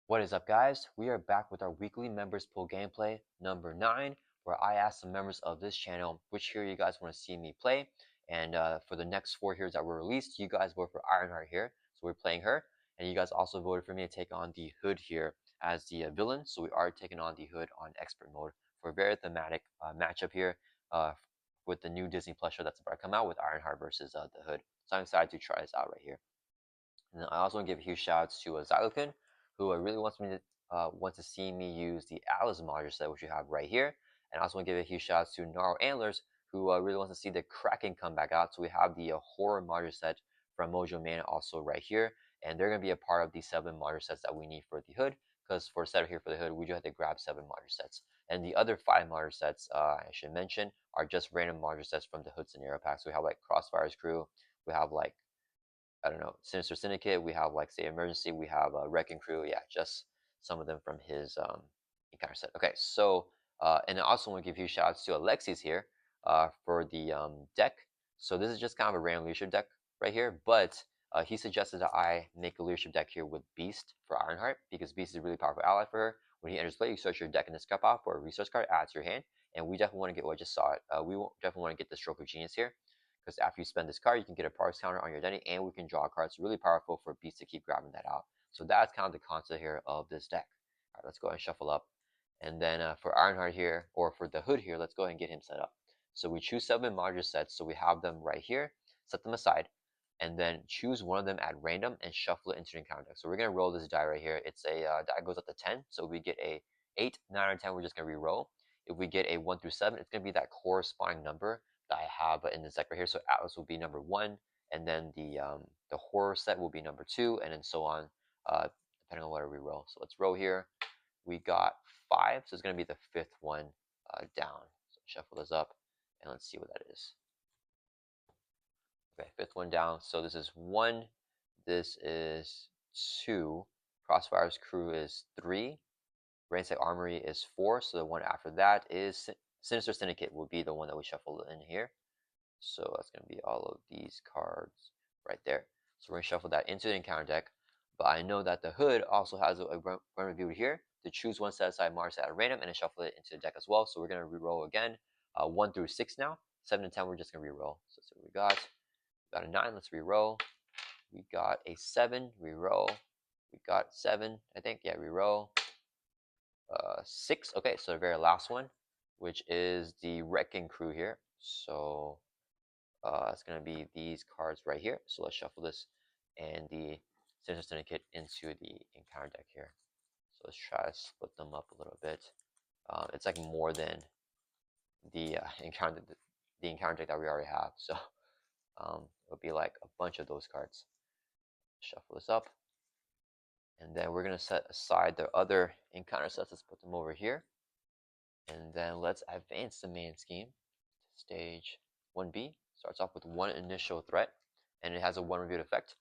What is up, guys? We are back with our weekly members pool gameplay number 9, where I asked the members of this channel which hero you guys want to see me play. And for the next 4 heroes that were released, you guys voted for Ironheart here, so we're playing her. And you guys also voted for me to take on the Hood here as the villain, so we are taking on the Hood on expert mode for a very thematic matchup here with the new Disney Plus show that's about to come out with Ironheart versus the Hood. So I'm excited to try this out right here. And I also want to give a huge shout outs to Xylokin, who really wants to see me use the Alice module set, which you have right here. And I also want to give a huge shout out to Gnarl Antlers, who really wants to see the Kraken come back out. So we have the horror module set from Mojo Man also right here, and they're going to be a part of the 7 module sets that we need for the Hood. Because for a setup here for the Hood, we do have to grab 7 module sets. And the other 5 module sets, I should mention, are just random module sets from the Hood scenario pack. So we have like Crossfire's crew, we have like I don't know, Sinister Syndicate. We have like say Emergency. We have Wrecking Crew. Yeah, just some of them from his encounter set. Okay, so and I also want to give huge shout outs to Alexi's here for the deck. So this is just kind of a random leadership deck right here, but he suggested that I make a leadership deck here with Beast for Ironheart because Beast is a really powerful ally for her. When he enters play, you search your deck in the scrap off for a resource card, add to your hand, and we definitely want to get. Well, I just saw it. We definitely want to get the Stroke of Genius here because after you spend this card, you can get a parts counter on your identity, and we can draw cards. Really powerful for Beast to keep grabbing that out. So that's kind of the concept here of this deck. All right, let's go ahead and shuffle up. And then for Ironheart here, or for the Hood here, let's go ahead and get him set up. So we choose 7 module sets, so we have them right here, set them aside, and then choose one of them at random and shuffle it into the encounter deck. So we're going to roll this die right here. It's a die goes up to 10, so we get a 8, 9, or 10, we're just going to re-roll. If we get a 1 through 7, it's going to be that corresponding number that I have in this deck right here. So Atlas will be number 1, and then the horror set will be number 2, and then so on, depending on what we roll. So let's roll here. We got 5, so it's going to be the 5th one down. So shuffle this up, and let's see what that is. Okay, 5th one down. So this is 1. This is 2. Crossfire's crew is 3. Rainsack Armory is 4. So the one after that is Sinister Syndicate will be the one that we shuffle in here. So that's going to be all of these cards right there. So we're going to shuffle that into the encounter deck. But I know that the Hood also has a run review here to choose one set aside, mark set at random, and then shuffle it into the deck as well. So we're going to re-roll again. 1 through 6 now. 7 and 10, we're just going to re-roll. So that's what we got. We got a 9, let's re-roll. We got a 7, re-roll. We got 7, I think, yeah, re-roll. 6, okay, so the very last one, which is the Wrecking Crew here. So it's going to be these cards right here. So let's shuffle this and the Sinister Syndicate into the encounter deck here. So let's try to split them up a little bit. It's like more than the encounter deck that we already have. So it'll be like a bunch of those cards. Shuffle this up. And then we're going to set aside the other encounter sets. Let's put them over here. And then let's advance the main scheme to stage 1B. Starts off with 1 initial threat, and it has a 1 revealed effect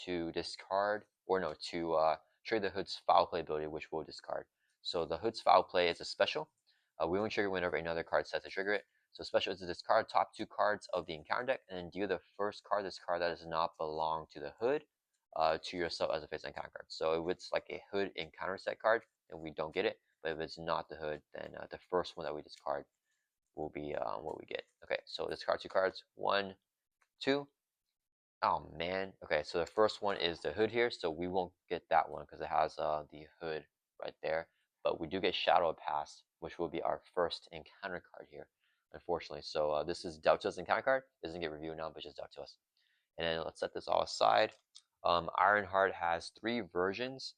to discard, or no, to trigger the Hood's foul play ability, which we'll discard. So the Hood's foul play is a special. We only trigger whenever another card sets to trigger it. So special is to discard top 2 cards of the encounter deck, and then deal the first card, this card that does not belong to the Hood, to yourself as a face encounter card. So if it's like a Hood encounter set card, then we don't get it. But if it's not the Hood, then the first one that we discard will be what we get. Okay, so discard 2 cards. 1, 2. Oh man. Okay, so the first one is the Hood here, so we won't get that one because it has the Hood right there. But we do get Shadow Pass, which will be our first encounter card here, unfortunately. So this is dealt to us encounter card. Doesn't get reviewed now, but just dealt to us. And then let's set this all aside. Ironheart has 3 versions.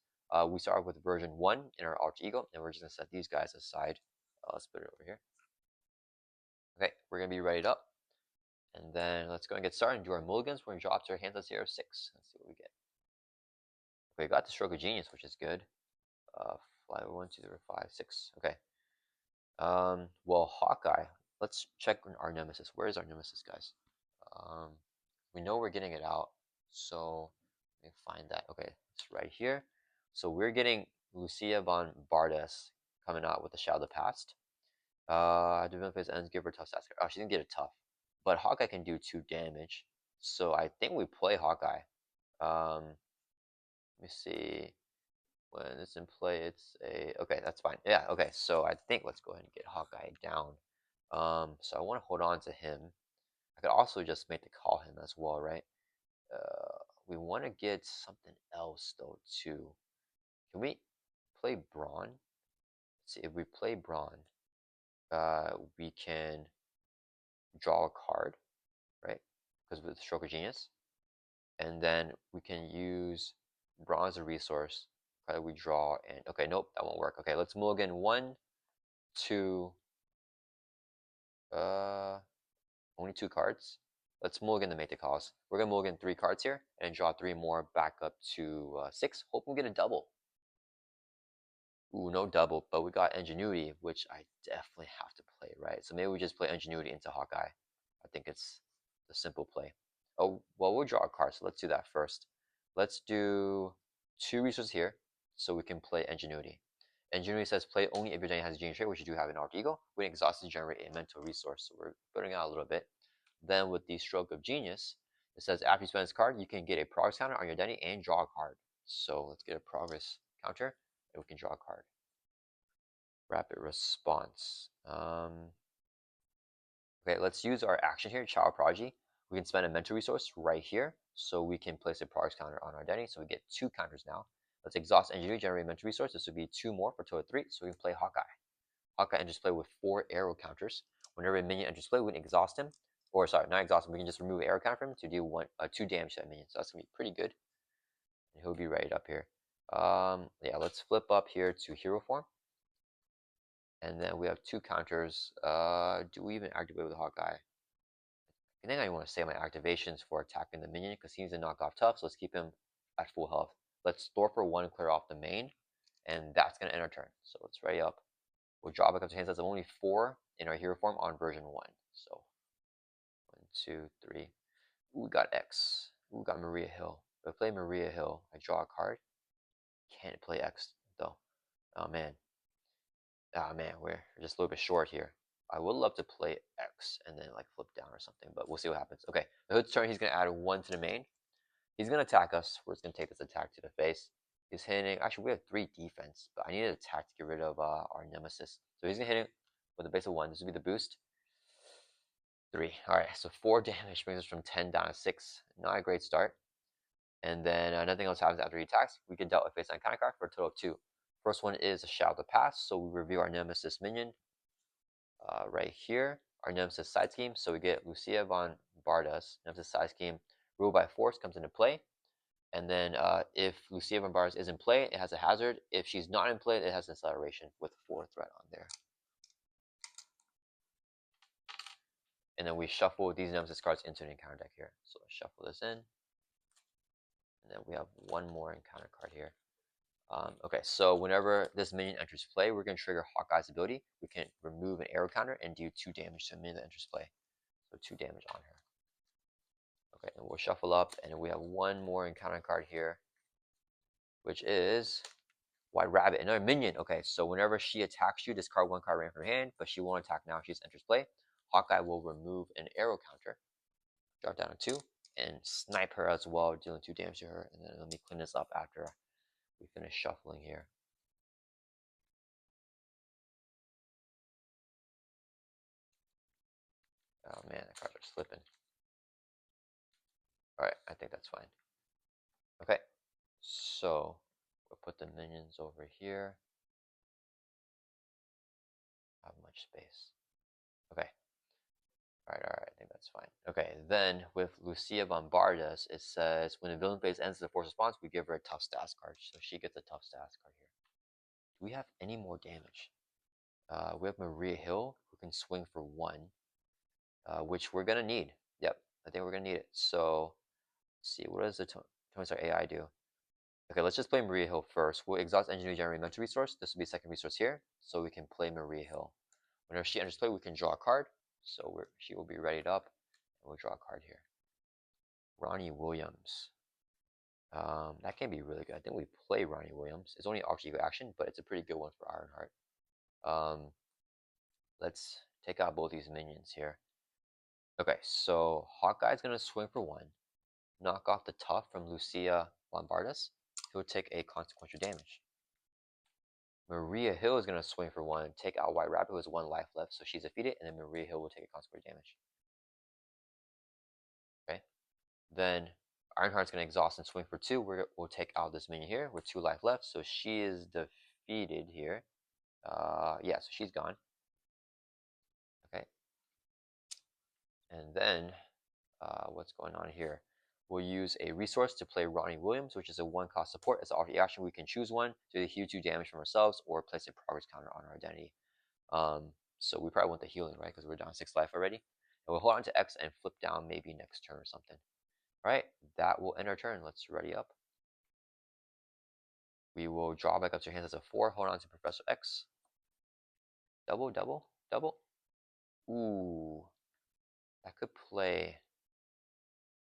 We start with version 1 in our alter ego, and we're just gonna set these guys aside. Let's put it over here. Okay, we're gonna be ready up, and then let's go and get started and do our mulligans. We're gonna drop to our hands at 0, 6. Let's see what we get. Okay, we got the Stroke of Genius, which is good. Fly 1, 2, 3, 5, 6. Okay. Well, Hawkeye. Let's check our nemesis. Where is our nemesis, guys? We know we're getting it out, so let me find that. Okay, it's right here. So we're getting Lucia von Bardes coming out with the Shadow of the Past. Divinity phase ends, give her tough stats. Oh, she didn't get a tough, but Hawkeye can do 2 damage. So I think we play Hawkeye. Let me see. when it's in play, it's a okay. That's fine. Yeah. Okay. So I think let's go ahead and get Hawkeye down. So I want to hold on to him. I could also just make the call him as well, right? We want to get something else though too. Can we play Brawn? Let's see if we play Brawn, we can draw a card, right? Because with Stroke of Genius, and then we can use Brawn as a resource. Card that we draw, and okay, nope, that won't work. Okay, let's mulligan 1, 2. Uh, only 2 cards. Let's mulligan the make the calls. We're gonna mulligan 3 cards here and draw 3 more back up to 6. Hope we get a double. Ooh, no double, but we got Ingenuity, which I definitely have to play, right? So maybe we just play Ingenuity into Hawkeye. I think it's the simple play. Oh, well, we'll draw a card, so let's do that first. Let's do 2 resources here, so we can play Ingenuity. Ingenuity says play only if your Jenny has a genius trait, which you do have in Alter Ego. We exhaust to generate a mental resource, so we're building out a little bit. Then with the Stroke of Genius, it says after you spend this card, you can get a progress counter on your identity and draw a card. So let's get a progress counter, and we can draw a card. Rapid response. Okay, let's use our action here, Child Prodigy. We can spend a mental resource right here, so we can place a progress counter on our identity, so we get 2 counters now. Let's exhaust Engineering, generate a mental resource. This would be 2 more for a total of 3, so we can play Hawkeye. Hawkeye enters play with 4 arrow counters. Whenever a minion enters play, we can exhaust him. Or sorry, not exhaust him, we can just remove arrow counter from him to do 2 damage to that minion. So that's gonna be pretty good. And he'll be right up here. Yeah, let's flip up here to hero form. And then we have 2 counters. Do we even activate with Hawkeye? I think I want to save my activations for attacking the minion because he's a knockoff tough, so let's keep him at full health. Let's store for 1 and clear off the main, and that's going to end our turn. So let's ready up. We'll draw back up to hands. That's only 4 in our hero form on version 1. So 1, 2, 3. Ooh, we got X. Ooh, we got Maria Hill. If I play Maria Hill, I draw a card. Can't play X though. Oh man. Ah man, we're just a little bit short here. I would love to play X and then like flip down or something, but we'll see what happens. Okay, the Hood's turn, he's gonna add 1 to the main. He's gonna attack us. We're just gonna take this attack to the face. He's hitting, actually we have 3 defense, but I need an attack to get rid of our nemesis. So he's gonna hit it with a base of 1. This would be the boost. 3. Alright, so 4 damage brings us from 10 down to 6. Not a great start. And then nothing else happens after he attacks. We can dealt with face on counter card for a total of 2. First one is a Shadow of the Past, so we review our nemesis minion. Right here, our nemesis side scheme. So we get Lucia von Bardas, nemesis side scheme. Rule by force comes into play. And then if Lucia von Bardas is in play, it has a hazard. If she's not in play, it has an acceleration with 4 threat on there. And then we shuffle these nemesis cards into an encounter deck here. So let's shuffle this in. And then we have 1 more encounter card here. Okay, so whenever this minion enters play, we're going to trigger Hawkeye's ability. We can remove an arrow counter and do 2 damage to a minion that enters play. So 2 damage on her. Okay, and we'll shuffle up, and we have 1 more encounter card here, which is White Rabbit, another minion. Okay, so whenever she attacks you, discard 1 card right from her hand, but she won't attack now. She just enters play. Hawkeye will remove an arrow counter, drop down to 2, and snipe her as well, dealing 2 damage to her. And then let me clean this up after we finish shuffling here. Oh man, the cards are slipping. Alright, I think that's fine. Okay, so we'll put the minions over here. Have much space. Okay. Alright, I think that's fine. Okay, then with Lucia Bombardas, it says when the villain phase ends the force response, we give her a tough stats card. So she gets a tough stats card here. Do we have any more damage? We have Maria Hill, who can swing for 1, which we're gonna need. Yep, I think we're gonna need it. So let's see, what does the Tony Stark AI do? Okay, let's just play Maria Hill first. We'll exhaust engineer generate mental resource. This will be a second resource here, so we can play Maria Hill. Whenever she enters play, we can draw a card. So she will be readied up, and we'll draw a card here. Ronnie Williams. That can be really good. I think we play Ronnie Williams. It's only Alter Ego action, but it's a pretty good one for Ironheart. Let's take out both these minions here. Okay, so Hawkeye's gonna swing for 1, knock off the tough from Lucia Bombardas. He'll take a consequential damage. Maria Hill is going to swing for 1, take out White Rabbit, who has 1 life left, so she's defeated, and then Maria Hill will take a consequence damage. Okay. Then Ironheart's going to exhaust and swing for 2. We'll take out this minion here with 2 life left, so she is defeated here. Yeah, so she's gone. Okay. And then, what's going on here? We'll use a resource to play Ronnie Williams, which is a 1-cost support. As an auto action, we can choose one to heal 2 damage from ourselves or place a progress counter on our identity. So we probably want the healing, right? Because we're down 6 life already. And we'll hold on to X and flip down maybe next turn or something. All right, that will end our turn. Let's ready up. We will draw back up to your hands as a 4. Hold on to Professor X. Double, double, double. Ooh. I could play...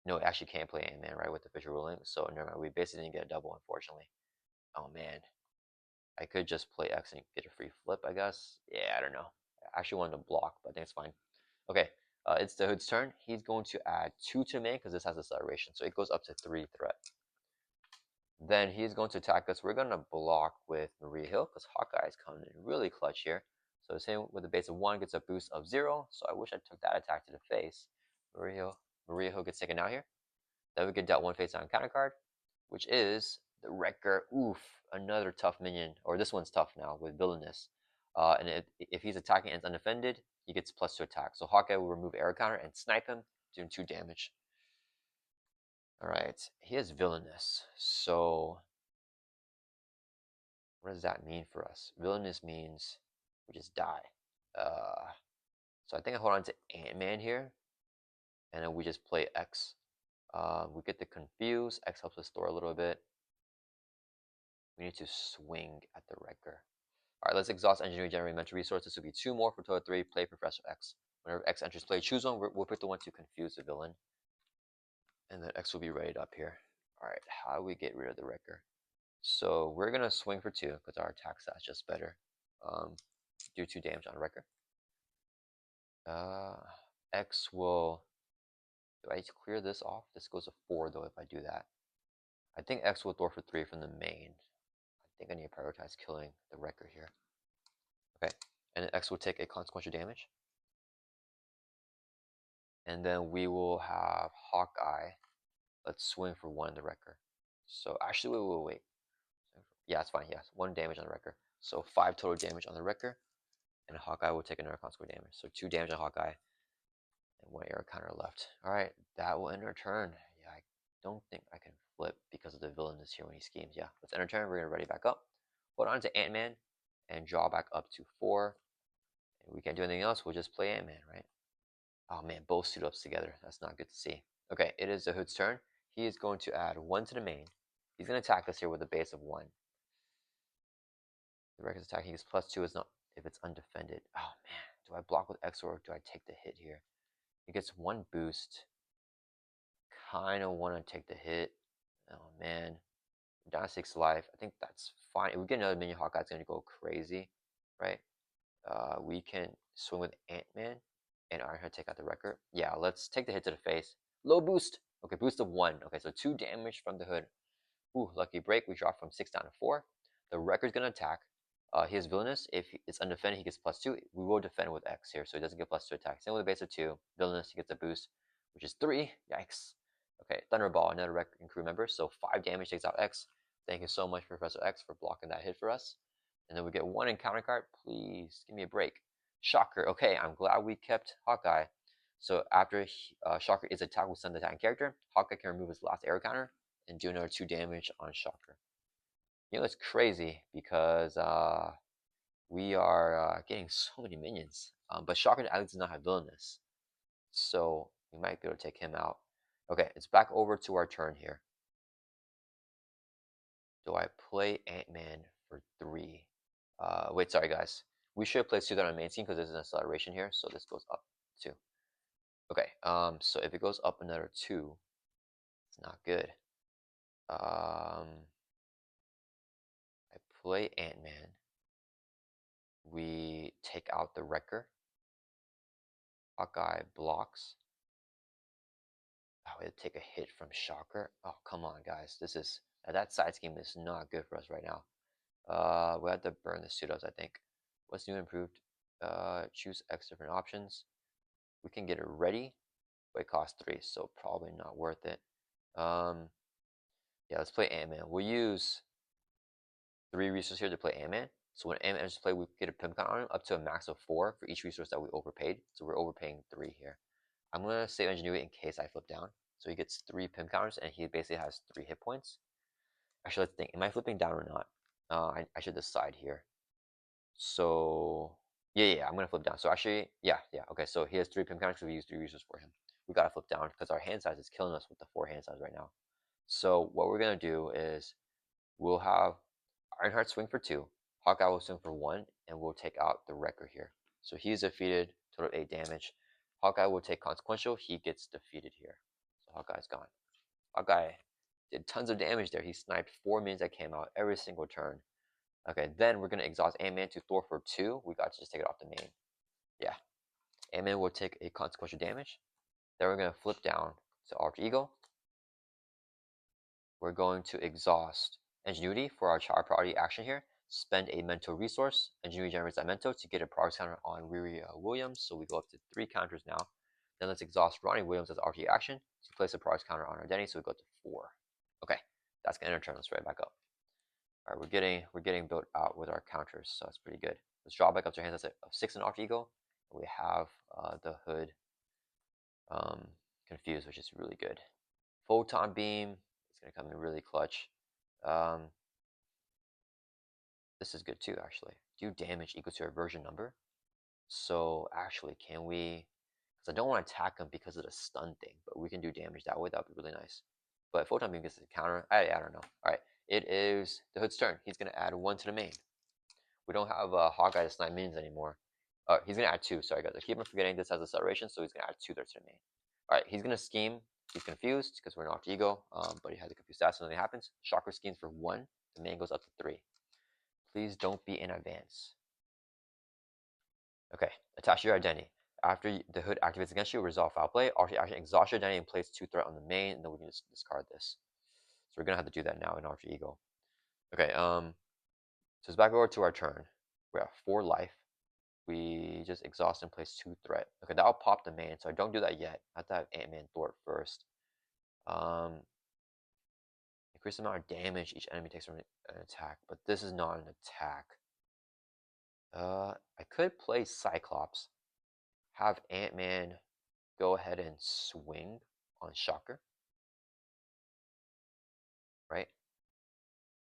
No, it actually can't play Ant-Man, right, with the official ruling. So never mind. We basically didn't get a double, unfortunately. Oh, man. I could just play X and get a free flip, I guess. Yeah, I don't know. I actually wanted to block, but I think it's fine. Okay, it's the Hood's turn. He's going to add 2 to the main because this has acceleration. So it goes up to 3 threat. Then he's going to attack us. We're going to block with Maria Hill because Hawkeye is coming in really clutch here. So same with the base of 1 gets a boost of 0. So I wish I took that attack to the face. Maria Hill gets taken out here. Then we get dealt 1 face down counter card, which is the Wrecker. Oof, another tough minion. Or this one's tough now with Villainous. And if he's attacking and it's undefended, he gets +2 attack. So Hawkeye will remove arrow counter and snipe him, doing 2 damage. Alright, he has Villainous. So what does that mean for us? Villainous means we just die. So I think I hold on to Ant-Man here. And then we just play X. We get the confuse. X helps us store a little bit. We need to swing at the Wrecker. Alright, let's exhaust engineering generate mental resource. This will be 2 more for total 3. Play Professor X. Whenever X enters play, choose one. We'll pick the one to confuse the villain. And then X will be rated up here. Alright, how do we get rid of the Wrecker? So we're going to swing for 2 because our attack stat's just better. Do 2 damage on Wrecker. X will... Do I clear this off? This goes to 4 though if I do that. I think X will throw for 3 from the main. I think I need to prioritize killing the Wrecker here. Okay, and then X will take a consequential damage. And then we will have Hawkeye. Let's swing for 1 in the Wrecker. So actually, wait. Yeah, it's fine. Yes, 1 damage on the Wrecker. So 5 total damage on the Wrecker. And Hawkeye will take another consequential damage. So 2 damage on Hawkeye. And 1 arrow counter left. Alright, that will end our turn. Yeah, I don't think I can flip because of the villainous here when he schemes. Yeah, let's end our turn. We're going to ready back up. Hold on to Ant-Man. And draw back up to 4. And we can't do anything else. We'll just play Ant-Man, right? Oh man, both suit ups together. That's not good to see. Okay, it is the Hood's turn. He is going to add 1 to the main. He's going to attack us here with a base of 1. The record's attack, he gets +2 is not if it's undefended. Oh man, do I block with X or do I take the hit here? He gets 1 boost. Kind of want to take the hit. Oh man, down to 6 life. I think that's fine. If we get another minion, Hawkeye's going to go crazy, right? We can swing with Ant-Man and Ironheart take out the Wrecker. Yeah, let's take the hit to the face. Low boost. Okay, boost of 1. Okay, so 2 damage from the Hood. Ooh, lucky break. We drop from 6 down to 4. The Wrecker's going to attack. He has Villainous. If it's undefended, he gets +2. We will defend with X here, so he doesn't get +2 attack. Same with a base of 2. Villainous, he gets a boost, which is 3. Yikes. Okay, Thunderball, another Wrecker and crew member. So 5 damage takes out X. Thank you so much, Professor X, for blocking that hit for us. And then we get 1 encounter card. Please give me a break. Shocker. Okay, I'm glad we kept Hawkeye. So after Shocker is attacked with some attacking character, Hawkeye can remove his last arrow counter and do another 2 damage on Shocker. You know, it's crazy because we are getting so many minions. But Shocker at least does not have Villainous. So we might be able to take him out. Okay, it's back over to our turn here. Do I play Ant-Man for 3? Wait, sorry guys. We should play Suit on our main team because there's an acceleration here, so this goes up 2. Okay, so if it goes up another 2, it's not good. I play Ant-Man. We take out the Wrecker. Hawkeye blocks. Oh, we have to take a hit from Shocker. Oh, come on, guys. This is that side scheme is not good for us right now. We have to burn the pseudos, I think. What's new and improved? Choose X different options. We can get it ready, but it costs 3, so probably not worth it. Yeah, let's play Ant-Man. We'll use 3 resources here to play Ant-Man. So when Ant-Man enters play, we get a pimp count on him up to a max of 4 for each resource that we overpaid. So we're overpaying 3 here. I'm gonna save Ingenuity in case I flip down. So he gets 3 pimp counters, and he basically has 3 hit points. Actually, let's think. Am I flipping down or not? I should decide here. So yeah, I'm gonna flip down. So actually, yeah. Okay, so he has 3 pimp counters. So we use 3 resources for him. We gotta flip down because our hand size is killing us with the 4 hand size right now. So what we're gonna do is we'll have Ironheart swing for 2, Hawkeye will swing for 1, and we'll take out the Wrecker here. So he's defeated, total of 8 damage. Hawkeye will take Consequential, he gets defeated here. So Hawkeye's gone. Hawkeye did tons of damage there. He sniped 4 minions that came out every single turn. Okay, then we're going to exhaust Ant-Man to Thor for 2. We got to just take it off the main. Yeah, Ant-Man will take a Consequential damage. Then we're going to flip down to Alter Ego. We're going to exhaust Ingenuity for our child priority action here. Spend a mental resource. Ingenuity generates that mental to get a progress counter on Riri Williams. So we go up to 3 counters now. Then let's exhaust Ronnie Williams as RT action to place a progress counter on our Denny. So we go up to 4. Okay, that's gonna end our turn. Let's right back up. All right, we're getting built out with our counters, so that's pretty good. Let's draw back up to our hands. That's a 6 in Alter Ego. We have the hood confused, which is really good. Photon beam. It's gonna come in really clutch. This is good too, actually. Do damage equal to our version number. So actually, can we? Because I don't want to attack him because of the stun thing, but we can do damage that way. That would be really nice. But photon beam gets a counter. I don't know. All right, it is the hood's turn. He's gonna add 1 to the main. We don't have Hawkeye to snipe minions anymore. He's gonna add 2. Sorry guys, I keep on forgetting this has acceleration, so he's gonna add 2 there to the main. All right, he's gonna scheme. He's confused because we're not ego, but he has a confused stats. Something happens. Chakra schemes for 1. The main goes up to 3. Please don't be in advance. Okay, attach your identity. After the hood activates against you, resolve foul play. Alter action, exhaust your identity and place 2 threat on the main, and then we can just discard this. So we're gonna have to do that now in Alter Ego. Okay, so it's back over to our turn. We're at 4 life. We just exhaust and place 2 threat. Okay, that'll pop the main, so I don't do that yet. I have to have Ant-Man thwart first. Increase the amount of damage each enemy takes from an attack, but this is not an attack. I could play Cyclops, have Ant-Man go ahead and swing on Shocker, right?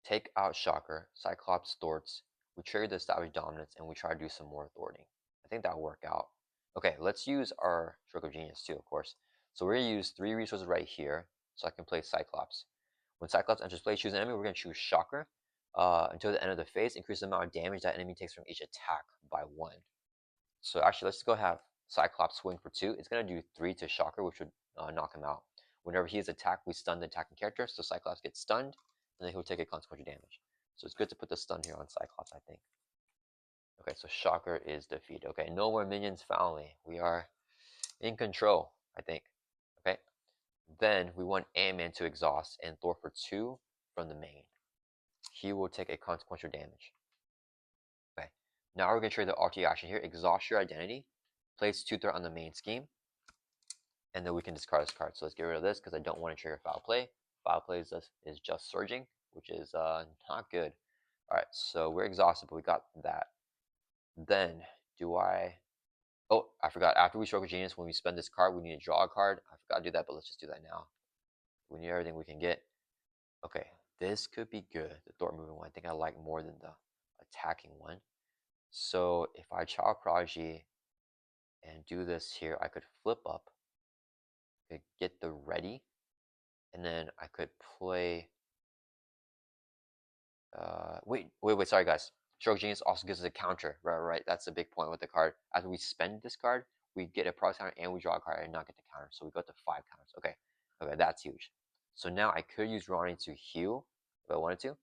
Take out Shocker, Cyclops thwarts, we trigger the established dominance, and we try to do some more thwarting. I think that'll work out. Okay, let's use our Stroke of Genius too, of course. So we're gonna use 3 resources right here, so I can play Cyclops. When Cyclops enters play, choose an enemy, we're gonna choose Shocker. Until the end of the phase, increase the amount of damage that enemy takes from each attack by 1. So actually, let's go have Cyclops swing for 2. It's going to do 3 to Shocker, which would knock him out. Whenever he is attacked, we stun the attacking character, so Cyclops gets stunned, and then he'll take a consequential damage. So it's good to put the stun here on Cyclops, I think. Okay, so Shocker is defeated. Okay, no more minions finally. We are in control, I think. Okay, then we want Ant-Man to exhaust and Thor for 2 from the main. He will take a consequential damage. Okay, now we're going to trade the RT action here. Exhaust your identity. Place 2 threat on the main scheme. And then we can discard this card. So let's get rid of this because I don't want to trigger foul play. Foul play is just surging, which is not good. All right, so we're exhausted, but we got that. Then do I? Oh, I forgot. After we Stroke of Genius, when we spend this card, we need to draw a card. I forgot to do that, but let's just do that now. We need everything we can get. Okay, this could be good. The Thor moving one, I think I like more than the attacking one. So if I Child Prodigy and do this here, I could flip up. Could get the ready, and then I could play. Wait, sorry guys. Stroke Genius also gives us a counter, right? That's a big point with the card. After we spend this card, we get a progress counter and we draw a card and not get the counter. So we go to 5 counters. Okay, that's huge. So now I could use Ronnie to heal if I wanted to,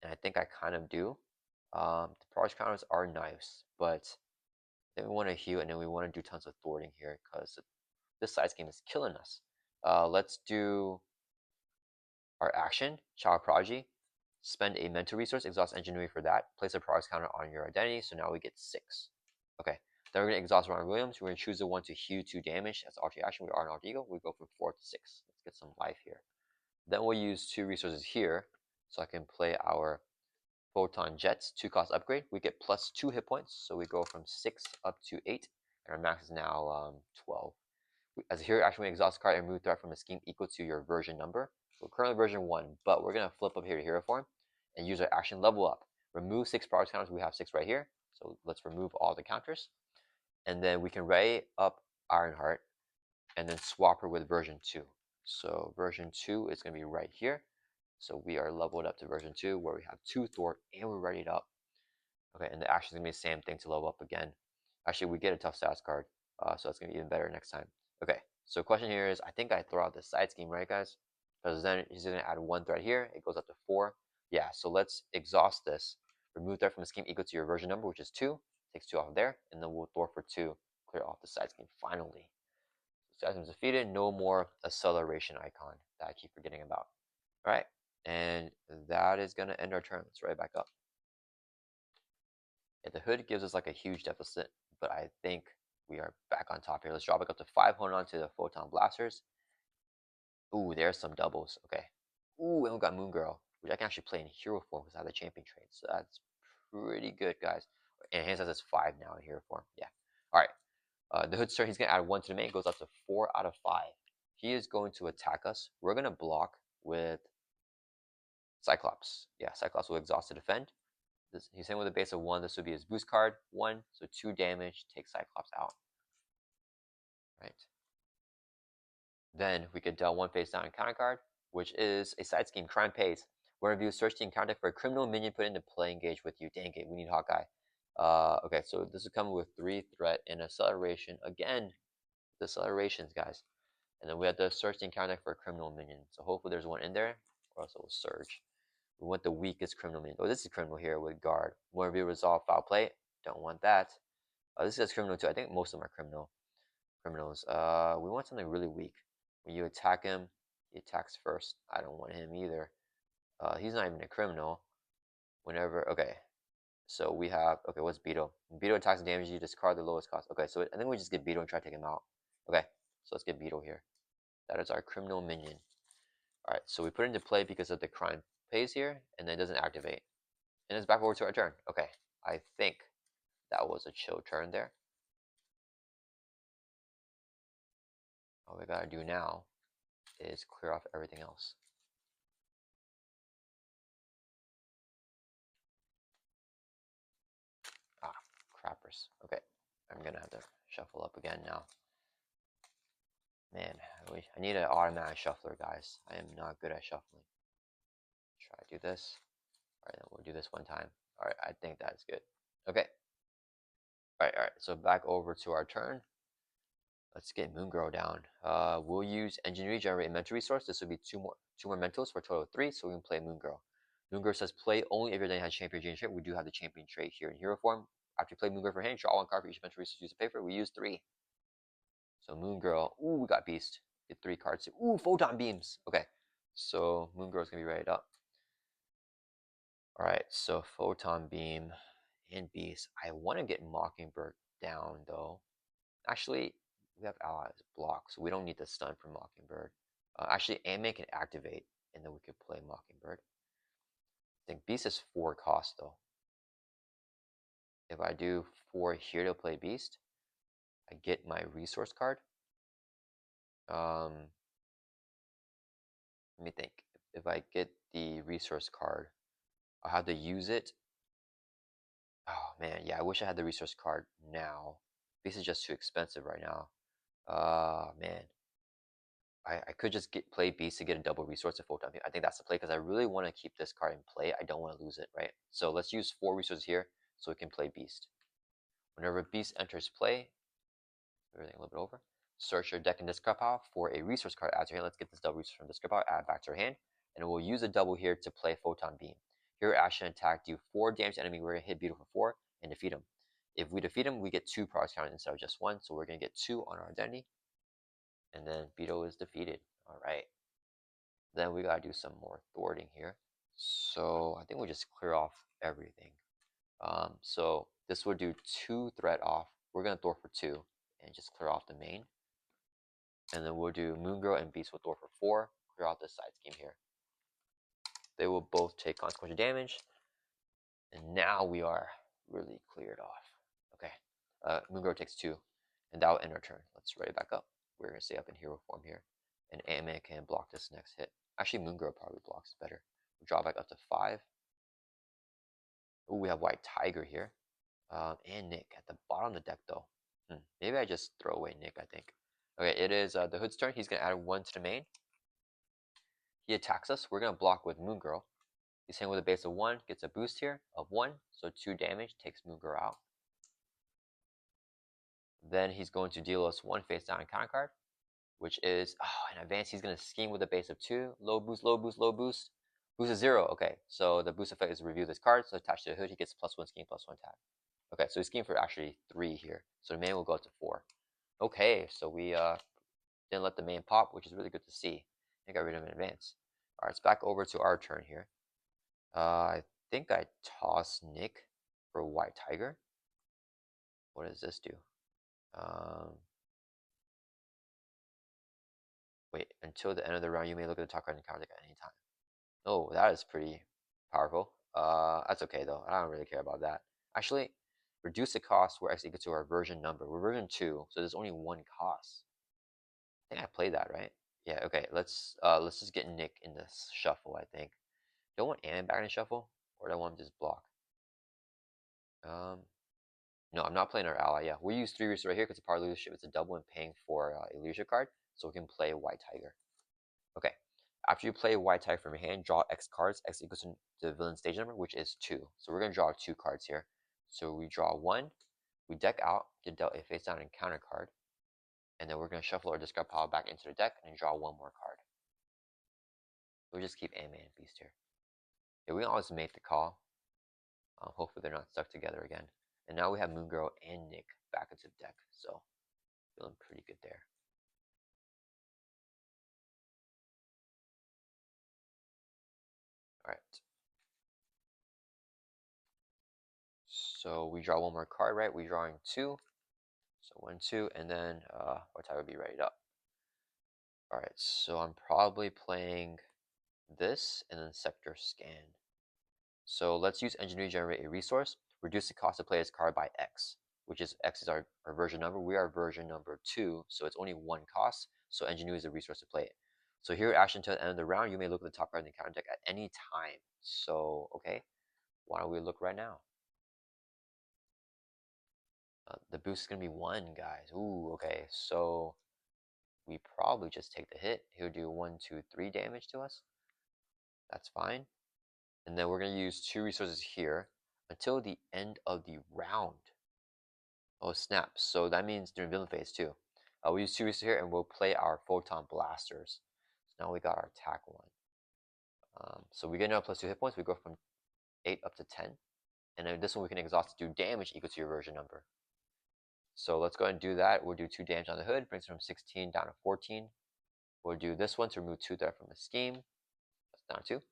and I think I kind of do. The progress counters are nice, but then we want to heal and then we want to do tons of thwarting here because this side scheme is killing us. Let's do our action, Child Prodigy. spend a mental resource, exhaust engineering for that, place a progress counter on your identity, so now we get 6. Okay, then we're going to exhaust Ron Williams. We're going to choose the one to heal 2 damage. That's alternate action. We are an alt eagle. We go from 4 to 6. Let's get some life here. Then we'll use 2 resources here, so I can play our Photon Jets 2 cost upgrade. We get plus 2 hit points, so we go from 6 up to 8, and our max is now 12. As a hero action, we exhaust card and remove threat from a scheme equal to your version number. We're currently version 1, but we're going to flip up here to hero form and use our action level up. Remove 6 progress counters. We have 6 right here, so let's remove all the counters. And then we can ray up Ironheart and then swap her with version 2. So version 2 is going to be right here. So we are leveled up to version 2 where we have 2 thwart and we're readied up. Okay, and the action is going to be the same thing to level up again. Actually, we get a tough stats card, so that's going to be even better next time. Okay, so question here is, I think I throw out the side scheme, right, guys? Because then he's going to add 1 threat here. It goes up to 4. Yeah, so let's exhaust this. Remove threat from the scheme equal to your version number, which is 2. Takes 2 off of there, and then we'll thwart for 2. Clear off the side scheme finally. So side scheme is defeated. No more acceleration icon that I keep forgetting about. All right, and that is going to end our turn. Let's right back up. Yeah, the hood gives us like a huge deficit, but I think we are back on top here. Let's drop it up to 5, hold on to the Photon Blasters. Ooh, there's some doubles. Okay. Ooh, and we got Moon Girl, which I can actually play in hero form because I have the champion trait. So that's pretty good, guys. And hand says 5 now in hero form. Yeah. All right. The hood sir, he's going to add 1 to the main. Goes up to 4 out of 5. He is going to attack us. We're going to block with Cyclops. Yeah, Cyclops will exhaust to defend. He's hitting with a base of 1. This would be his boost card. 1, so 2 damage. Take Cyclops out. Right. Then we could deal 1 face down counter card, which is a side scheme, Crime Pays. We're going to view search the encounter for a criminal minion put into play engage with you. Dang it, we need Hawkeye. Okay, so this is coming with 3 threat and acceleration. Again, the accelerations, guys. And then we have to search the encounter for a criminal minion. So hopefully there's one in there, or else it will surge. We want the weakest criminal minion. Oh, this is criminal here with guard. Want to view resolve foul play? Don't want that. This is criminal too. I think most of them are criminals. We want something really weak. When you attack him, he attacks first. I don't want him either. He's not even a criminal. Okay. So we have, okay, what's Beetle? When Beetle attacks and damages you, discard the lowest cost. Okay, so I think we just get Beetle and try to take him out. Okay, so let's get Beetle here. That is our criminal minion. Alright, so we put it into play because of the crime pays here, and then it doesn't activate. And it's back over to our turn. Okay, I think that was a chill turn there. All we gotta do now is clear off everything else. Ah, crappers. Okay, I'm gonna have to shuffle up again now. Man, I need an automatic shuffler, guys. I am not good at shuffling. Try to do this. Alright, then we'll do this one time. Alright, I think that's good. Okay. Alright, so back over to our turn. Let's get Moon Girl down. We'll use Engineering, generate a mental resource. This will be two more mentals for a total of 3, so we can play Moon Girl. Moon Girl says play only if your deck has champion gene trait. We do have the champion trait here in hero form. After you play Moon Girl for hand, draw 1 card for each mental resource use a paper. We use 3. So Moon Girl, ooh, we got Beast. Get 3 cards. Ooh, Photon Beams. Okay, so Moon Girl's gonna be ready up. Alright, so Photon Beam and Beast. I want to get Mockingbird down though. Actually, we have allies block, so we don't need the stun for Mockingbird. Actually, Ant-Man can activate, and then we could play Mockingbird. I think Beast is 4 cost though. If I do 4 here to play Beast, I get my resource card. Let me think. If I get the resource card, I'll have to use it. Oh man, yeah, I wish I had the resource card now. Beast is just too expensive right now. Man. I could just play Beast to get a double resource to Photon Beam. I think that's the play because I really want to keep this card in play. I don't want to lose it, right? So let's use 4 resources here so we can play Beast. Whenever Beast enters play, everything a little bit over. Search your deck and discard pile for a resource card. Add to your hand. Let's get this double resource from discard pile. Add back to our hand, and we'll use a double here to play Photon Beam. Here, action attack, do 4 damage to enemy. We're gonna hit Beetle for 4 and defeat him. If we defeat him, we get 2 progress counters instead of just 1. So we're gonna get 2 on our identity, and then Beetle is defeated. All right. Then we gotta do some more thwarting here. So I think we'll just clear off everything. So this would do 2 threat off. We're gonna Thor for 2 and just clear off the main. And then we'll do Moongirl and Beast with Thor for 4. Clear out this side scheme here. They will both take consequential damage. And now we are really cleared off. Okay. Moongirl takes 2. And that will end our turn. Let's ready back up. We're gonna stay up in hero form here. And Ant-Man can block this next hit. Actually, Moongirl probably blocks better. We draw back up to 5. Ooh, we have White Tiger here. And Nick at the bottom of the deck, though. Maybe I just throw away Nick, I think. Okay, it is the Hood's turn. He's going to add 1 to the main. He attacks us. We're going to block with Moongirl. He's hitting with a base of 1. Gets a boost here of 1. So 2 damage. Takes Moongirl out. Then he's going to deal us 1 face down counter card. Which is, in advance, he's going to scheme with a base of 2. Low boost, low boost, low boost. Boost is 0. Okay, so the boost effect is review this card. So attached to the hood, he gets +1 scheme, +1 tap. Okay, so he's scheme for actually 3 here. So the main will go up to 4. Okay, so we didn't let the main pop, which is really good to see. I got rid of him in advance. Alright, it's back over to our turn here. I think I toss Nick for White Tiger. What does this do? Wait, until the end of the round, you may look at the top card and counter deck at any time. Oh, that is pretty powerful. That's okay though. I don't really care about that. Actually, reduce the cost where x equals to our version number. We're version 2, so there's only 1 cost. I think I played that, right? Yeah, okay. Let's just get Nick in this shuffle, I think. Do I want Anne back in the shuffle? Or do I want him to just block? No, I'm not playing our ally. Yeah, we use 3 resources right here because the power leadership is a double and paying for a leadership card, so we can play White Tiger. Okay, after you play White Tiger from your hand, draw X cards. X equals to the villain stage number, which is 2. So we're gonna draw 2 cards here. So we draw 1, we deck out, get dealt a face down and counter card, and then we're gonna shuffle our discard pile back into the deck and draw 1 more card. We'll just keep Ant-Man and Beast here. Yeah, we can always make the call. Hopefully they're not stuck together again. And now we have Moongirl and Nick back into the deck, so feeling pretty good there. Alright. So we draw 1 more card, right? We're drawing 2. So 1, 2, and then White Tiger will be ready up. Alright, so I'm probably playing this and then Sector Scan. So let's use Engineer to generate a resource. Reduce the cost to play this card by X, which is X is our version number. We are version number 2, so it's only 1 cost. So Engineer is a resource to play it. So here, action to the end of the round, you may look at the top card in the counter deck at any time. So, okay, why don't we look right now? The boost is going to be 1, guys. Ooh, okay, so we probably just take the hit. He'll do 1, 2, 3 damage to us. That's fine. And then we're going to use 2 resources here until the end of the round. Oh, snap. So that means during villain phase too. We use 2 resources here and we'll play our photon blasters. So now we got our attack 1. So we get now +2 hit points. We go from 8 up to 10. And then this one we can exhaust to do damage equal to your version number. So let's go ahead and do that. We'll do 2 damage on the hood, brings it from 16 down to 14. We'll do this one to remove 2 there from the scheme. That's down 2.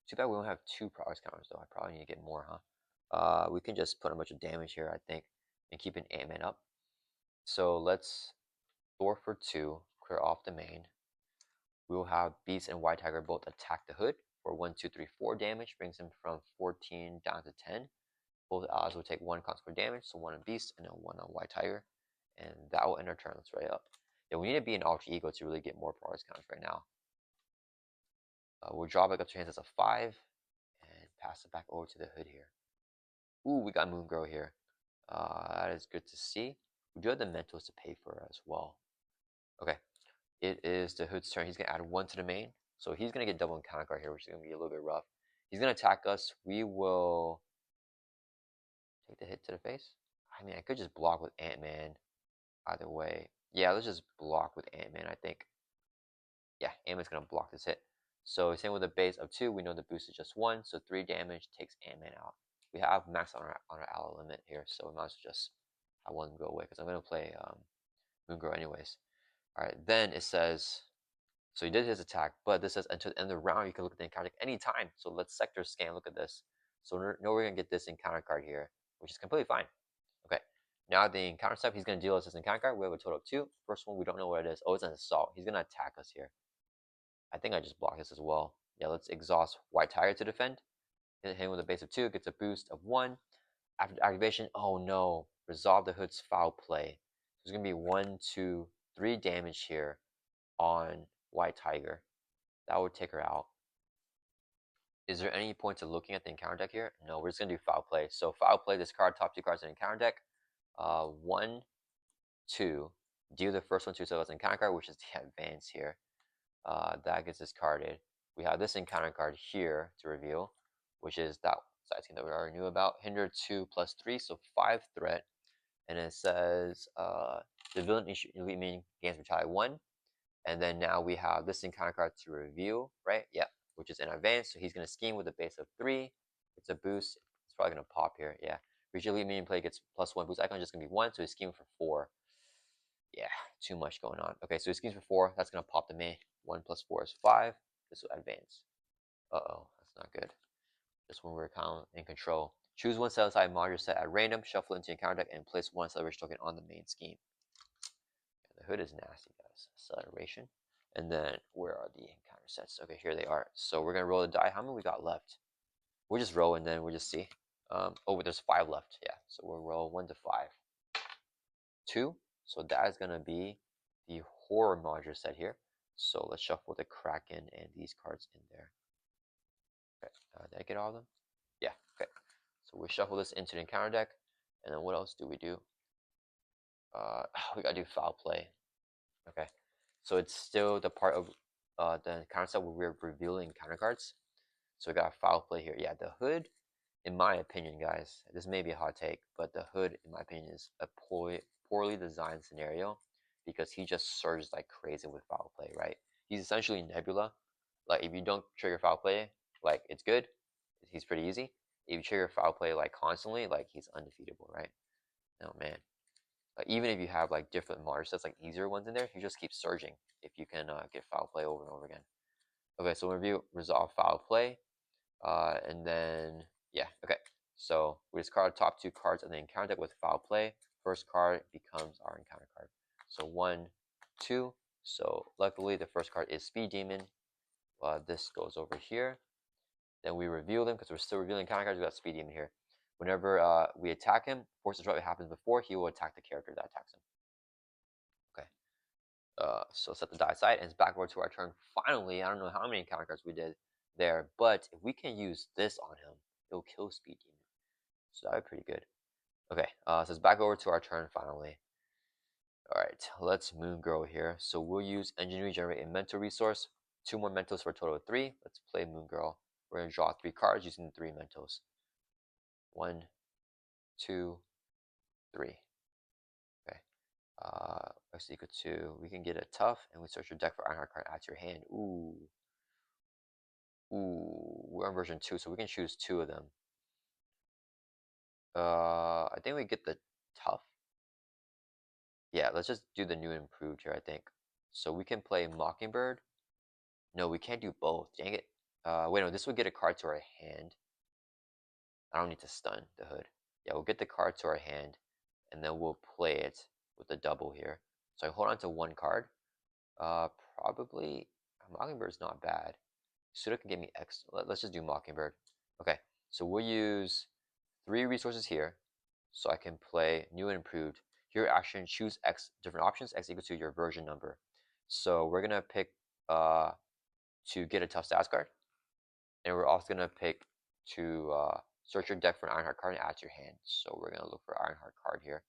Too bad we don't have 2 progress counters though. I probably need to get more, huh? We can just put a bunch of damage here, I think, and keep an Ant-Man up. So let's Thor for 2, clear off the main. We will have Beast and White Tiger both attack the hood for 1, 2, 3, 4 damage, brings him from 14 down to 10. Both allies will take 1 consequent damage, so 1 on Beast and then 1 on White Tiger. And that will end our turn. Let's ready up. Yeah, we need to be an alter ego to really get more progress counters right now. We'll draw back up to hands as a 5 and pass it back over to the hood here. Ooh, we got Moongirl here. That is good to see. We do have the mentals to pay for as well. Okay, it is the hood's turn. He's going to add 1 to the main. So he's going to get double encounter card here, which is going to be a little bit rough. He's going to attack us. We will take the hit to the face. I mean, I could just block with Ant-Man. Either way. Yeah, let's just block with Ant-Man, I think. Yeah, Ant-Man's going to block this hit. So same with a base of 2, we know the boost is just 1, so 3 damage takes Ant-Man out. We have max on our ally limit here, so we might as well just have 1 go away, because I'm going to play Moongirl anyways. Alright, then it says, So he did his attack, but this says until the end of the round, you can look at the encounter deck anytime. So let's sector scan, look at this. So we're going to get this encounter card here, which is completely fine. Okay, now the encounter step, he's going to deal us this encounter card. We have a total of 2. First one, we don't know what it is. Oh, it's an assault. He's going to attack us here. I think I just blocked this as well. Yeah, let's exhaust White Tiger to defend. Hit him with a base of 2, gets a boost of 1. After activation, oh no, resolve the Hood's foul play. There's going to be 1, 2, 3 damage here on White Tiger. That would take her out. Is there any point to looking at the encounter deck here? No, we're just going to do foul play. So foul play, discard top 2 cards in the encounter deck. 1, 2. Deal the first one to yourself as an encounter card, which is the advance here. That gets discarded. We have this encounter card here to reveal, which is that side scheme that we already knew about. Hinder 2 plus 3, so 5 threat. And it says the villain elite minion gains retaliate 1. And then now we have this encounter card to review, right? Yeah, which is in advance. So he's going to scheme with a base of 3. It's a boost. It's probably going to pop here. Yeah. Reach elite minion play gets +1 boost icon, just going to be 1. So he's scheming for 4. Yeah, too much going on. Okay, so he schemes for 4. That's going to pop the main. 1 plus 4 is 5. This will advance. Uh-oh, that's not good. Just when we're kind of in control. Choose one set aside module set at random, shuffle into your encounter deck, and place 1 celebration token on the main scheme. The Hood is nasty, guys. Acceleration. And then where are the encounter sets? Okay, here they are. So we're gonna roll the die. How many we got left? We'll just roll and then we'll just see. Oh, there's 5 left. Yeah. So we'll roll 1 to 5. 2. So that is gonna be the horror module set here. So let's shuffle the Kraken and these cards in there. Okay. Did I get all of them? Yeah. Okay. So we shuffle this into the encounter deck, and then what else do we do? We gotta do foul play. Okay. So it's still the part of the concept where we're revealing counter cards. So we got foul play here. Yeah, the Hood, in my opinion, guys, this may be a hot take, but the Hood, in my opinion, is a poorly designed scenario because he just surges like crazy with foul play, right? He's essentially Nebula. Like if you don't trigger foul play, like it's good. He's pretty easy. If you trigger foul play like constantly, like he's undefeatable, right? Oh man. Even if you have like different Mars sets, like easier ones in there, you just keep surging if you can get foul play over and over again. Okay, so we'll review resolve foul play, and then yeah, okay. So we discard top 2 cards of the encounter deck with foul play. First card becomes our encounter card. So 1, 2. So luckily the first card is Speed Demon. This goes over here. Then we reveal them because we're still revealing counter cards. We got Speed Demon here. Whenever we attack him, force destroy happens before, he will attack the character that attacks him. Okay. So set the die aside, and it's backward to our turn. Finally, I don't know how many encounter cards we did there, but if we can use this on him, it'll kill Speed Demon. So that would be pretty good. Okay, so it's back over to our turn finally. Alright, let's Moon Girl here. So we'll use Engineering generate a mental resource. 2 more mentals for a total of 3. Let's play Moon Girl. We're going to draw 3 cards using 3 mentals. 1, 2, 3. Okay. X equal to, we can get a tough, and we search your deck for Ironheart card, add to your hand. Ooh. Ooh, we're on version 2, so we can choose 2 of them. I think we get the tough. Yeah, let's just do the new and improved here, I think. So we can play Mockingbird. No, we can't do both. Dang it. Wait, no, this would get a card to our hand. I don't need to stun the Hood. Yeah, we'll get the card to our hand, and then we'll play it with the double here. So I hold on to 1 card. Probably Mockingbird's not bad. Suda can give me X. Let's just do Mockingbird. Okay, so we'll use 3 resources here, so I can play new and improved. Here action, choose X different options. X equals to your version number. So we're gonna pick to get a tough stats card, and we're also gonna pick to search your deck for an Ironheart card and add to your hand. So we're gonna look for Ironheart card here.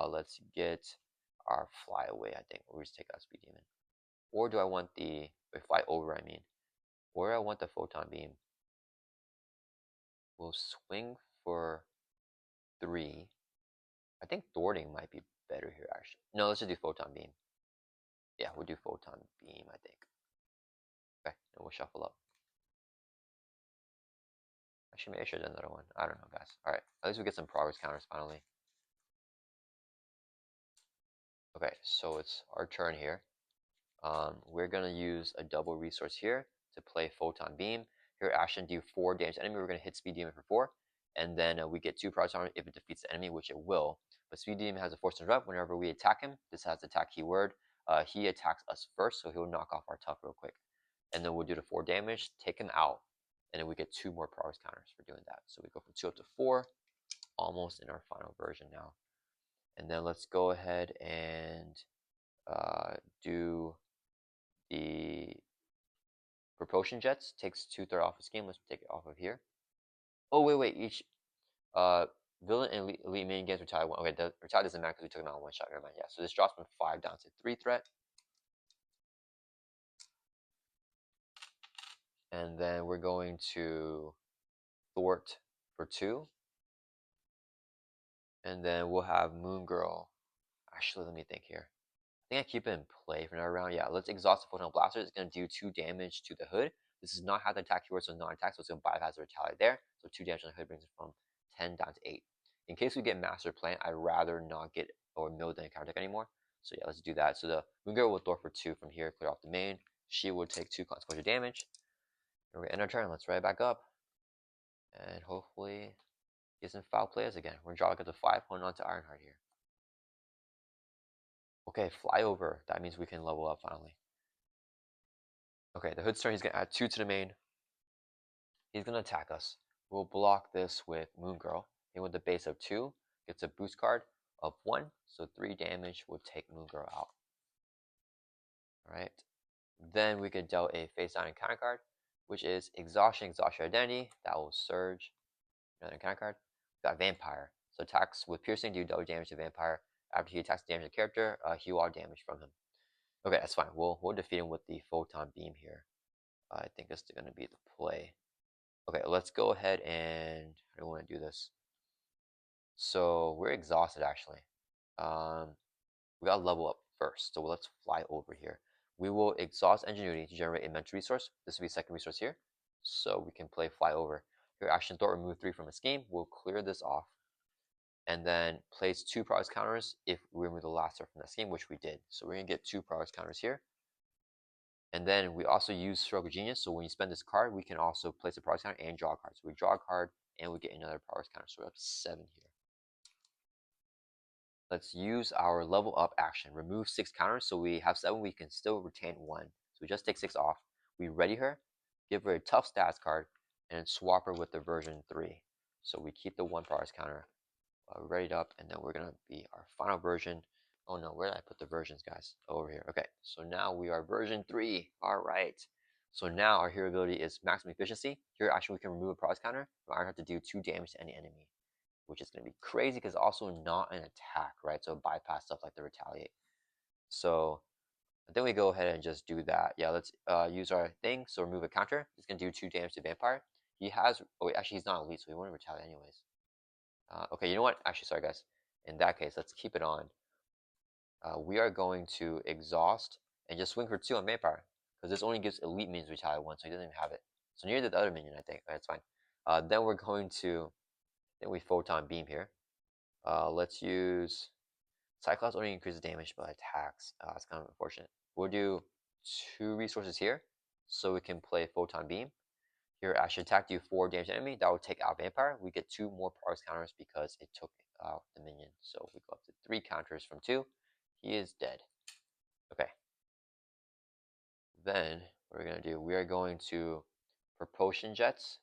Let's get our Flyaway. I think we'll just take out Speed Demon. Or do I want the Fly Over? I mean, or I want the Photon Beam. We'll swing for 3. I think Thwarting might be better here, actually. No, let's just do Photon Beam. Yeah, we'll do Photon Beam, I think. Okay, and we'll shuffle up. Actually, maybe I should have done another one. I don't know, guys. Alright, at least we get some progress counters finally. Okay, so it's our turn here. We're gonna use a double resource here to play photon beam. Here, action do 4 damage to enemy. We're gonna hit speed demon for 4, and then we get 2 priority armor if it defeats the enemy, which it will. But speed demon has a force interrupt. Whenever we attack him, this has attack keyword. He attacks us first, so he'll knock off our tough real quick, and then we'll do the 4 damage, take him out, and then we get 2 more progress counters for doing that. So we go from 2 up to 4, almost in our final version now. And then let's go ahead and do the propulsion jets. Takes 2/3 off this game. Let's take it off of here. Oh wait, each villain and elite main games retire 1. Okay, the retire doesn't matter because we took him out in 1 shot. Never mind. Yeah, so this drops from 5 down to 3 threat. And then we're going to thwart for 2. And then we'll have Moon Girl. Actually, let me think here. I think I keep it in play for another round. Yeah, let's exhaust the photon blaster. It's going to do 2 damage to the hood. This does not have the attack keyword, so non-attack, so it's going to bypass the retaliate there. So 2 damage on the hood brings it from 10 down to 8. In case we get master plan, I'd rather not get or mill the counter deck anymore. So yeah, let's do that. So the Moon Girl will throw for 2 from here, clear off the main. She will take 2 consequential damage. And we end our turn. Let's ride back up. And hopefully get some foul plays again. We're drawing up to 5, holding on to Ironheart here. Okay, flyover. That means we can level up finally. Okay, the hood's turn. He's going to add 2 to the main. He's going to attack us. We'll block this with Moon Girl. And with the base of 2, gets a boost card of 1. So 3 damage will take Moon Girl out. Alright. Then we could deal a face down encounter card, which is Exhaustion, Exhaust Your Identity. That will surge. Another encounter card. We've got Vampire. So attacks with piercing do double damage to Vampire. After he attacks damage the character, heal all damage from him. Okay, that's fine. We'll defeat him with the photon beam here. I think that's going to be the play. Okay, let's go ahead and I don't want to do this. So we're exhausted actually. We got to level up first. So let's fly over here. We will exhaust ingenuity to generate a mental resource. This will be second resource here. So we can play fly over. Here, action thought, remove 3 from a scheme. We'll clear this off. And then place 2 progress counters if we remove the last threat from that scheme, which we did. So we're going to get 2 progress counters here. And then we also use Stroke of Genius. So when you spend this card, we can also place a progress counter and draw a card. So we draw a card and we get another progress counter. So we're up to 7 here. Let's use our level up action. Remove 6 counters. So we have 7. We can still retain 1. So we just take 6 off. We ready her, give her a tough stats card, and swap her with the version 3. So we keep the 1 progress counter. Readied up, and then we're gonna be our final version. Oh no, where did I put the versions, guys? Over here. Okay, so now we are version 3. All right. So now our hero ability is maximum efficiency. Here, actually, we can remove a progress counter. But I have to do 2 damage to any enemy, which is gonna be crazy because also not an attack, right? So bypass stuff like the retaliate. So then we go ahead and just do that. Yeah, let's use our thing. So remove a counter. It's gonna do 2 damage to Vampire. He has. Oh wait, actually, he's not elite, so he won't retaliate anyways. Okay, you know what? Actually, sorry guys. In that case, let's keep it on. We are going to exhaust and just swing for 2 on Vampire. Because this only gives elite minions retaliate 1, so he doesn't even have it. So near the other minion, I think. Okay, that's fine. Then we're going to, then we photon beam here. Let's use, Cyclops only increases damage but attacks. It's kind of unfortunate. We'll do 2 resources here. So we can play photon beam. Here, Ash attack do 4 damage to enemy. That will take out Vampire. We get 2 more progress counters because it took out the minion. So we go up to 3 counters from 2. He is dead. Okay. Then what we're going to do, we are going to propulsion jets.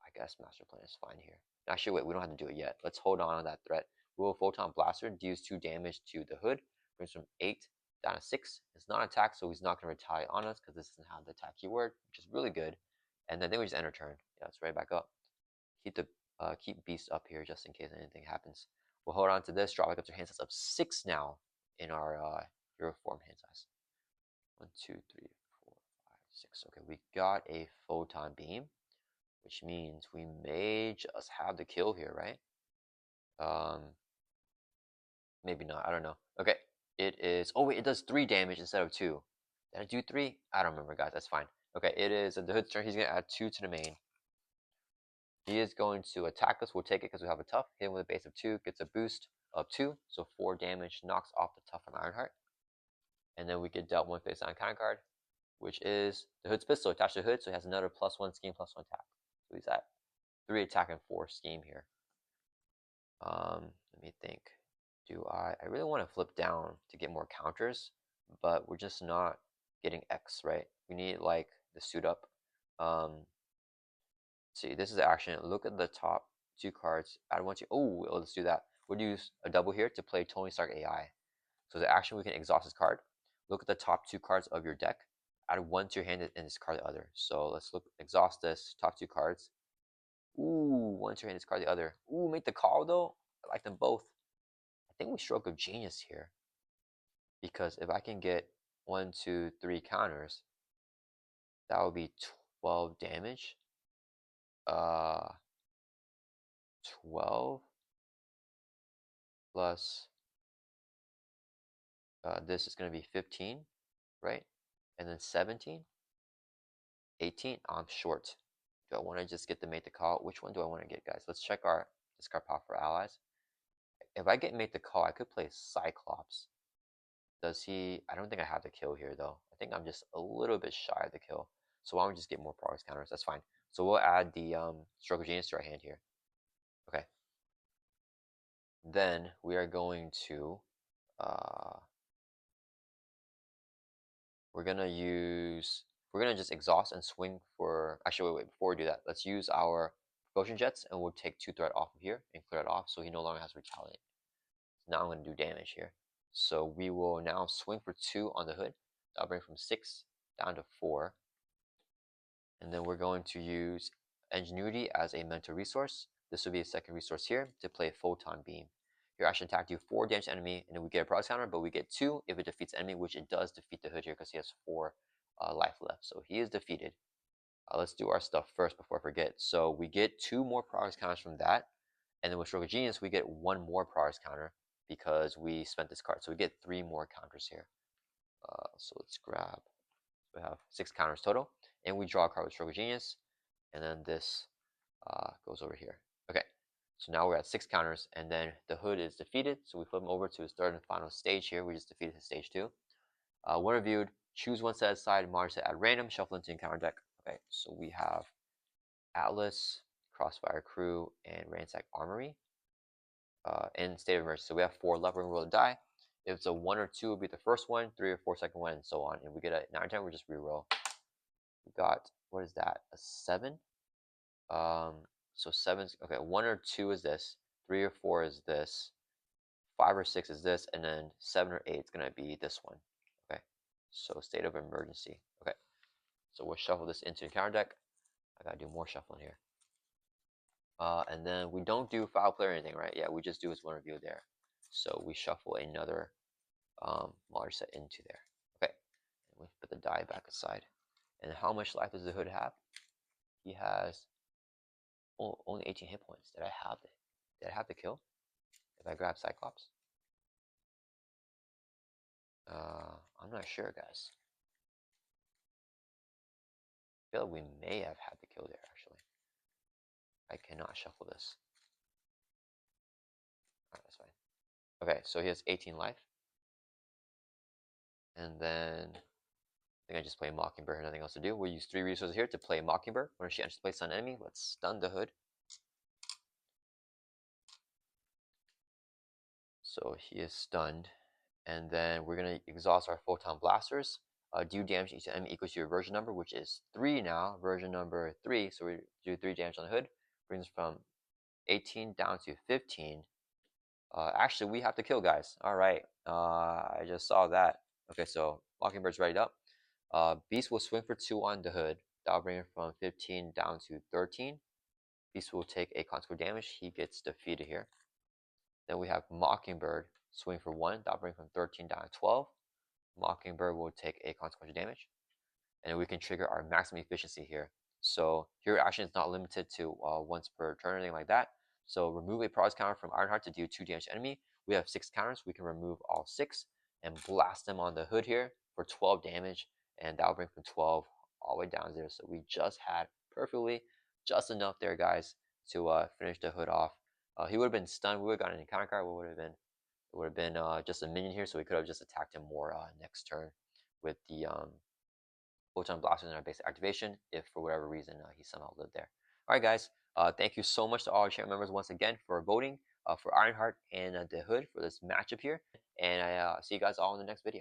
I guess master plan is fine here. Actually, wait, we don't have to do it yet. Let's hold on to that threat. We will photon blaster, deals 2 damage to the hood. Brings from 8 down to 6. It's not attack, so he's not going to retaliate on us because this doesn't have the attack keyword, which is really good. And then we just end our turn. Yeah, let's right back up. Keep beast up here just in case anything happens. We'll hold on to this, drop back up to hand size of 6 now in our hero form hand size. 1, 2, 3, 4, 5, 6. Okay, we got a photon beam, which means we may just have the kill here, right? Maybe not. I don't know. Okay, it is. Oh wait, it does 3 damage instead of 2. Did I do 3? I don't remember, guys. That's fine. Okay, it is the hood's turn. He's gonna add 2 to the main. He is going to attack us. We'll take it because we have a tough. Hit him with a base of 2, gets a boost of 2, so 4 damage, knocks off the tough from Ironheart. And then we get dealt one face on counter card, which is the Hood's pistol attached to the Hood, so he has another +1 scheme, +1 attack. So he's at 3 attack and 4 scheme here. Let me think. I really want to flip down to get more counters, but we're just not getting X, right? We need like the suit up. See, this is the action. Look at the top 2 cards. Add 1, 2. Oh, let's do that. We'll use a double here to play Tony Stark AI. So the action, we can exhaust this card. Look at the top 2 cards of your deck. Add 1 to your hand and discard the other. So let's exhaust this top 2 cards. Ooh, 1 to your hand, discard the other. Ooh, make the call though. I like them both. I think we stroke of genius here, because if I can get 1, 2, 3 counters, that would be 12 damage. 12 plus this is going to be 15, right? And then 17, 18. I'm short. Do I want to just get the make the call? Which one do I want to get, guys? Let's check our discard pile for allies. If I get make the call, I could play Cyclops. Does he? I don't think I have the kill here, though. I think I'm just a little bit shy of the kill. So why don't we just get more progress counters? That's fine. So we'll add the Stroke of Genius to our hand here. Okay. Then we are going to we're gonna just exhaust and swing for, actually wait, before we do that, let's use our Propulsion Jets and we'll take 2 threat off of here and clear it off so he no longer has to retaliate. So now I'm gonna do damage here. So we will now swing for 2 on the Hood. That'll bring from 6 down to 4. And then we're going to use Ingenuity as a mental resource. This will be a second resource here to play Photon Beam. Your action attack do 4 damage to enemy, and then we get a progress counter, but we get 2 if it defeats enemy, which it does defeat the Hood here because he has 4 life left. So he is defeated. Let's do our stuff first before I forget. So we get 2 more progress counters from that, and then with Stroke of Genius, we get 1 more progress counter because we spent this card. So we get 3 more counters here. So let's grab. So we have 6 counters total, and we draw a card with Stroke of Genius, and then this goes over here. Okay, so now we're at 6 counters, and then the Hood is defeated, so we flip him over to his 3rd and final stage here. We just defeated his stage 2. When reviewed, choose 1 set aside, mark set at random, shuffle into your counter deck. Okay, so we have Atlas, Crossfire Crew, and Ransack Armory in State of Emergency. So we have 4 left. We're going to roll a die. If it's a 1 or 2, it will be the first one, 3 or 4 second one, and so on. If we get a 9 or 10, we just re-roll. We got, what is that, a 7? So 7's, okay, 1 or 2 is this, 3 or 4 is this, 5 or 6 is this, and then 7 or 8 is going to be this one. Okay, so State of Emergency. Okay, so we'll shuffle this into the counter deck. I gotta do more shuffling here. And then we don't do foul play or anything, right? Yeah, we just do his one review there. So we shuffle another large set into there. Okay, and we put the die back aside. And how much life does the Hood have? He has only 18 hit points. Did I have the kill? If I grab Cyclops? I'm not sure, guys. I feel like we may have had the kill there, actually. I cannot shuffle this. Alright, that's fine. Okay, so he has 18 life. And then I think I just play Mockingbird, nothing else to do. We'll use 3 resources here to play Mockingbird. When she enters play stun enemy, let's stun the Hood. So he is stunned. And then we're going to exhaust our Photon Blasters. Do damage each enemy equals to your version number, which is 3 now, version number 3. So we do 3 damage on the Hood. Brings from 18 down to 15. Actually, we have to kill, guys. All right. I just saw that. Okay, so Mockingbird's ready up. Beast will swing for 2 on the Hood. That'll bring it from 15 down to 13. Beast will take a consequential damage. He gets defeated here. Then we have Mockingbird swing for 1. That'll bring from 13 down to 12. Mockingbird will take a consequential damage. And we can trigger our maximum efficiency here. So your action is not limited to once per turn or anything like that. So remove a progress counter from Ironheart to do 2 damage to enemy. We have 6 counters. We can remove all 6 and blast them on the Hood here for 12 damage. And that'll bring from 12 all the way down to 0. So we just had perfectly just enough there, guys, to finish the Hood off. He would have been stunned. We would have gotten an encounter card. What would have been? It would have been just a minion here, so we could have just attacked him more next turn with the photon blasters and our basic activation if for whatever reason he somehow lived there. All right, guys. Thank you so much to all our channel members once again for voting for Ironheart and the Hood for this matchup here. And I see you guys all in the next video.